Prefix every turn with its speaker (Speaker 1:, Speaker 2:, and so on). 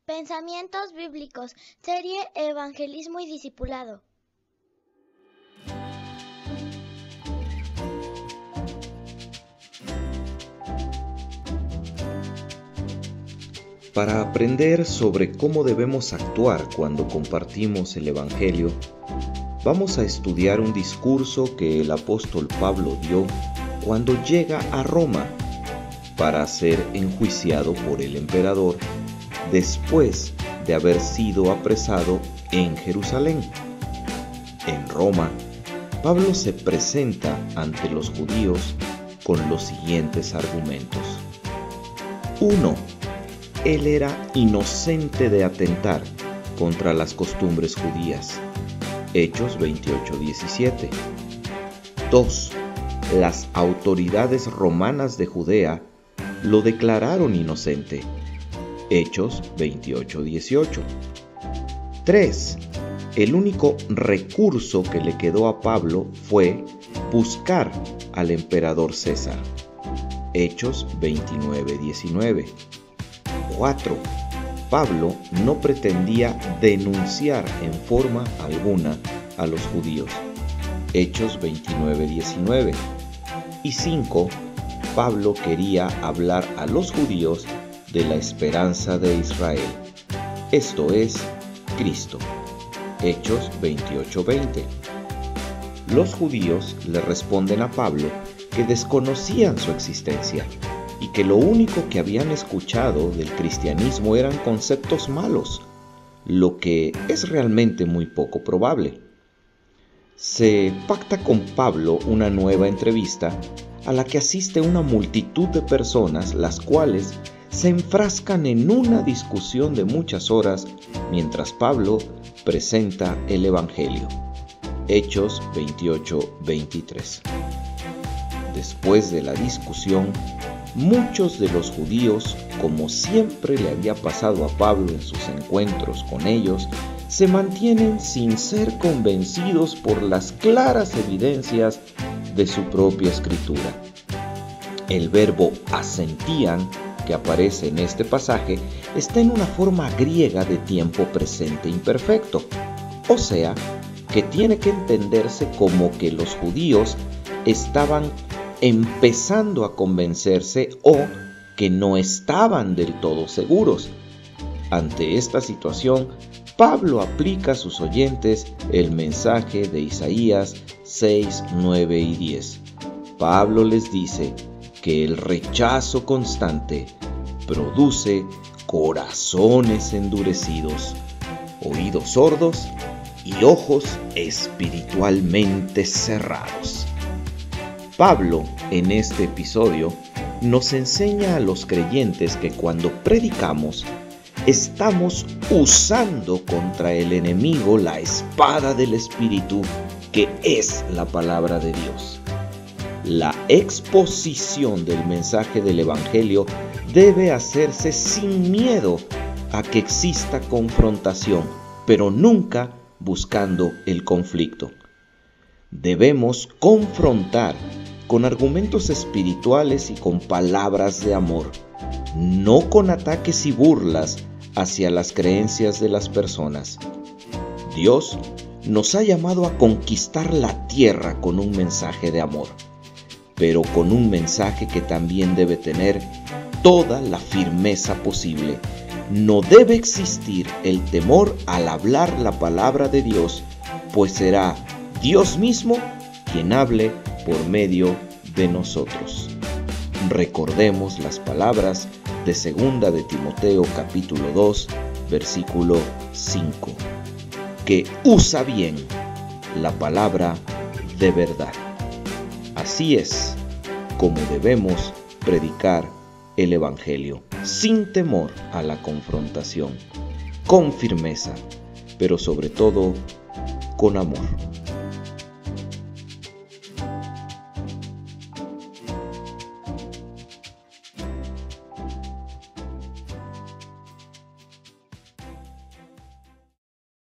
Speaker 1: Pensamientos bíblicos, serie Evangelismo y Discipulado.
Speaker 2: Para aprender sobre cómo debemos actuar cuando compartimos el Evangelio, vamos a estudiar un discurso que el apóstol Pablo dio cuando llega a Roma para ser enjuiciado por el emperador después de haber sido apresado en Jerusalén. En Roma, Pablo se presenta ante los judíos con los siguientes argumentos. 1. Él era inocente de atentar contra las costumbres judías. Hechos 28:17. 2. Las autoridades romanas de Judea lo declararon inocente. Hechos 28:18. 3. El único recurso que le quedó a Pablo fue buscar al emperador César. Hechos 29:19. 4. Pablo no pretendía denunciar en forma alguna a los judíos. Hechos 29:19. Y 5. Pablo quería hablar a los judíos de la esperanza de Israel, esto es, Cristo. Hechos 28:20. Los judíos le responden a Pablo que desconocían su existencia y que lo único que habían escuchado del cristianismo eran conceptos malos, lo que es realmente muy poco probable. Se pacta con Pablo una nueva entrevista a la que asiste una multitud de personas, las cuales se enfrascan en una discusión de muchas horas mientras Pablo presenta el Evangelio. Hechos 28:23. Después de la discusión, muchos de los judíos, como siempre le había pasado a Pablo en sus encuentros con ellos, se mantienen sin ser convencidos por las claras evidencias de su propia escritura. El verbo asentían, que aparece en este pasaje, está en una forma griega de tiempo presente imperfecto, o sea, que tiene que entenderse como que los judíos estaban empezando a convencerse o que no estaban del todo seguros. Ante esta situación, Pablo aplica a sus oyentes el mensaje de Isaías 6, 9 y 10. Pablo les dice que el rechazo constante produce corazones endurecidos, oídos sordos y ojos espiritualmente cerrados. Pablo, en este episodio, nos enseña a los creyentes que cuando predicamos, estamos usando contra el enemigo la espada del Espíritu, que es la palabra de Dios. La exposición del mensaje del Evangelio debe hacerse sin miedo a que exista confrontación, pero nunca buscando el conflicto. Debemos confrontar con argumentos espirituales y con palabras de amor, no con ataques y burlas hacia las creencias de las personas. Dios nos ha llamado a conquistar la tierra con un mensaje de amor, pero con un mensaje que también debe tener toda la firmeza posible. No debe existir el temor al hablar la palabra de Dios, pues será Dios mismo quien hable por medio de nosotros. Recordemos las palabras de 2 de Timoteo capítulo 2, versículo 5, que usa bien la palabra de verdad. Así es como debemos predicar el Evangelio, sin temor a la confrontación, con firmeza, pero sobre todo con amor.